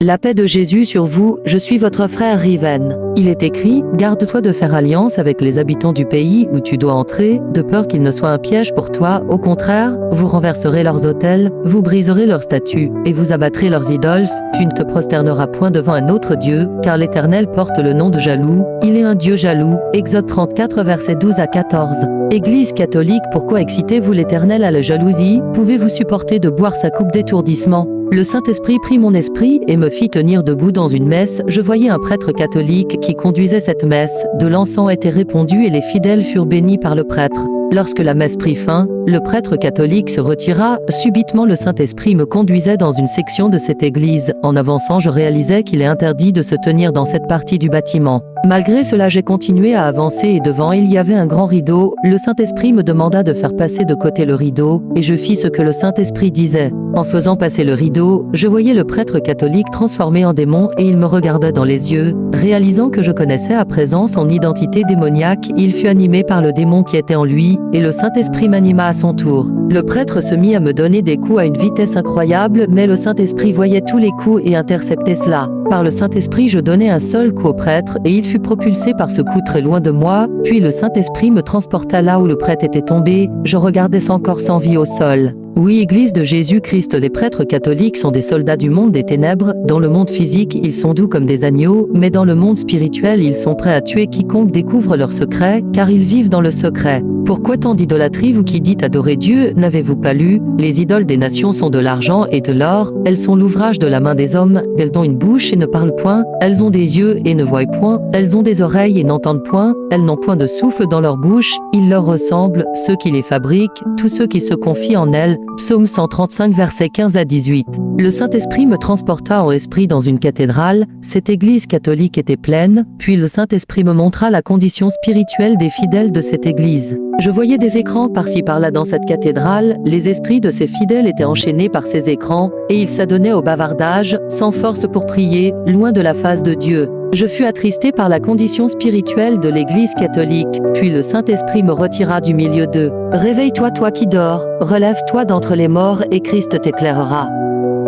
La paix de Jésus sur vous, je suis votre frère Riven. Il est écrit, garde-toi de faire alliance avec les habitants du pays où tu dois entrer, de peur qu'il ne soit un piège pour toi. Au contraire, vous renverserez leurs autels, vous briserez leurs statues, et vous abattrez leurs idoles. Tu ne te prosterneras point devant un autre Dieu, car l'Éternel porte le nom de jaloux. Il est un Dieu jaloux. Exode 34 versets 12 à 14. Église catholique, pourquoi excitez-vous l'Éternel à la jalousie? Pouvez-vous supporter de boire sa coupe d'étourdissement? Le Saint-Esprit prit mon esprit et me fit tenir debout dans une messe. Je voyais un prêtre catholique qui conduisait cette messe. De l'encens était répandu et les fidèles furent bénis par le prêtre. Lorsque la messe prit fin, le prêtre catholique se retira. Subitement, le Saint-Esprit me conduisait dans une section de cette église. En avançant, je réalisais qu'il est interdit de se tenir dans cette partie du bâtiment. Malgré cela, j'ai continué à avancer et devant, il y avait un grand rideau. Le Saint-Esprit me demanda de faire passer de côté le rideau, et je fis ce que le Saint-Esprit disait. En faisant passer le rideau, je voyais le prêtre catholique transformé en démon et il me regardait dans les yeux. Réalisant que je connaissais à présent son identité démoniaque, il fut animé par le démon qui était en lui, et le Saint-Esprit m'anima à son tour. Le prêtre se mit à me donner des coups à une vitesse incroyable, mais le Saint-Esprit voyait tous les coups et interceptait cela. Par le Saint-Esprit, je donnai un seul coup au prêtre, et il fut propulsé par ce coup très loin de moi, puis le Saint-Esprit me transporta là où le prêtre était tombé. Je regardais son corps sans vie au sol. Oui, Église de Jésus-Christ, les prêtres catholiques sont des soldats du monde des ténèbres. Dans le monde physique, ils sont doux comme des agneaux, mais dans le monde spirituel, ils sont prêts à tuer quiconque découvre leurs secrets, car ils vivent dans le secret. Pourquoi tant d'idolâtrie, vous qui dites adorer Dieu? N'avez-vous pas lu? Les idoles des nations sont de l'argent et de l'or, elles sont l'ouvrage de la main des hommes, elles ont une bouche et ne parlent point, elles ont des yeux et ne voient point, elles ont des oreilles et n'entendent point, elles n'ont point de souffle dans leur bouche, ils leur ressemblent, ceux qui les fabriquent, tous ceux qui se confient en elles. Psaume 135 versets 15 à 18. Le Saint-Esprit me transporta en esprit dans une cathédrale. Cette église catholique était pleine, puis le Saint-Esprit me montra la condition spirituelle des fidèles de cette église. Je voyais des écrans par-ci par-là dans cette cathédrale. Les esprits de ces fidèles étaient enchaînés par ces écrans, et ils s'adonnaient au bavardage, sans force pour prier, loin de la face de Dieu. Je fus attristé par la condition spirituelle de l'Église catholique, puis le Saint-Esprit me retira du milieu d'eux. Réveille-toi, toi qui dors, relève-toi d'entre les morts et Christ t'éclairera.